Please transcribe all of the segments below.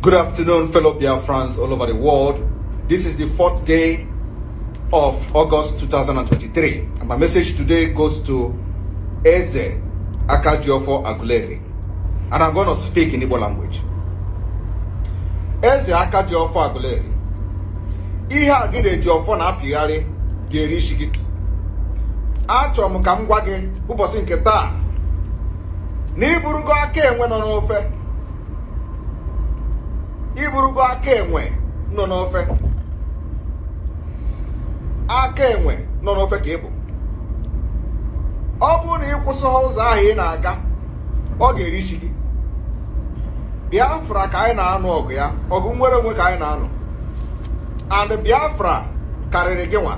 Good afternoon, fellow Biafrans all over the world. This is the 4th day of August 2023. And my message today goes to Eze Akajiofo Aguleri. And I'm going to speak in Igbo language. Eze Akajiofo Aguleri. Ihe a gị na-eji ọfọ na-apịgharị ga-eri isi gị. Achọrọ m ka m gwa gị ụbọchị nke taa na iburugo aka enwe nọ n'ofe. Iburugo aka enwe nọ n'ofe. Aka enwe nọ n'ofe ka ịbụ. Ọ bụrụ na ịkwụsị ụzọ ahụ ị na-aga, ọ ga-eri isi gị. Biafra ka anyị na-anụ ọgụ ya, ọgụ nwere onwe ka anyị na-anụ. And Biafra karịrị gị nwa.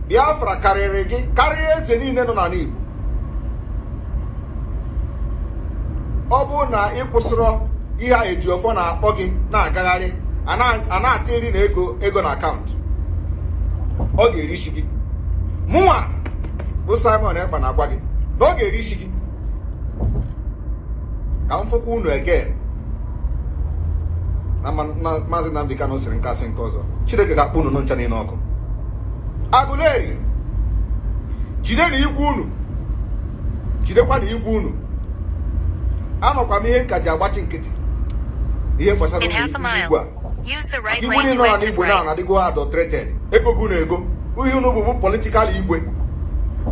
Biafra karịrị gị karịa eze niile nọ n'ala Igbo. Ọ bụrụ na ị kwụsịrị ihe a eji ọfọ na-akpọ gị na-agagharị a na-atịrị na ego na akaụntụ, ọ ga-eri isi gị. Mụnwa bụ Simon Ekpa na-agwa gị na ọ ga-eri isi gị. Ka m fụkwa unu again na Maazị Nnamdi Kanu sịrị nke asị nke ọzọ. Chineke ga-akpọ unu ncha niile ọkụ. Aguleri, jide na igwe unu, jidekwa na igwe unu. Anọkwa m ihe nka ji agbachi nkịtị. Ihe gbasara igwe a. Igwe niile nọ n'Igbo na-adịgo adulterated. Ego na ego. Ihe unu bụ political igwe.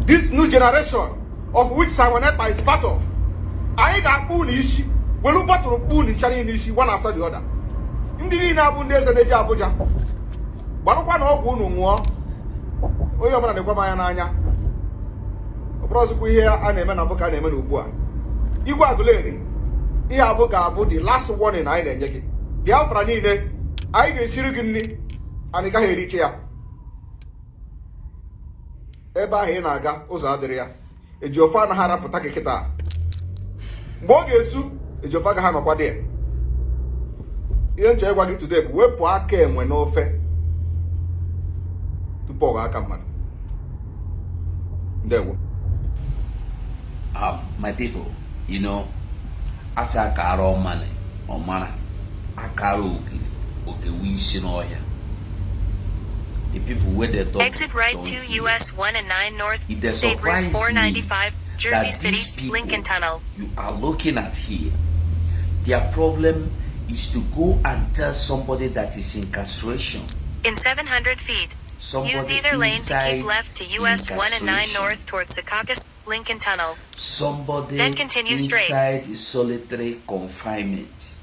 This new generation of which Simon Ekpa is part of. Anyị ga-akpụ unu isi. Welu bọtụrụ kpụ unu nchara n'isi one after the other. Ndị niile abụ ndị eze na-eji Abuja. Gbarụkwa na ọgwụ unu ṅụọ. Onye ọbụla na-ekwe m anya n'anya. Ọ bụrụ ọzọkwa ihe a na-eme na mbụ ka a na-eme n'ugbu a. Igwe Aguleri, ihe abụ ga-abụ the last warning anyị na-enye gị. Biafra niile, anyị ga-esiri gị nri, anyị gaghị eriche ya. Ebe ahụ ị na-aga, ụzọ adịrị ya. Ejiofor anaghị arapụta gị kịta. Mgbe ọ ga-esu, Ejiofor agaghị anọkwa dị ya. Ihe nche ịgwa gị today bụ wepụ aka enwe n'ofe tupu ọ aka mmadụ. Ndewo. My people, you know, as I got all money, or money, I got okay, we see no here. The people where they talk. Exit right to US 1 and 9 North, State Route 495, Jersey City, Lincoln Tunnel. You are looking at here. Their problem is to go and tell somebody that is incarceration. In 700 feet, Somebody use either lane to keep left to US 1 and 9 incarceration. North towards Secaucus, Lincoln Tunnel. Somebody Then continue straight. inside is solitary confinement.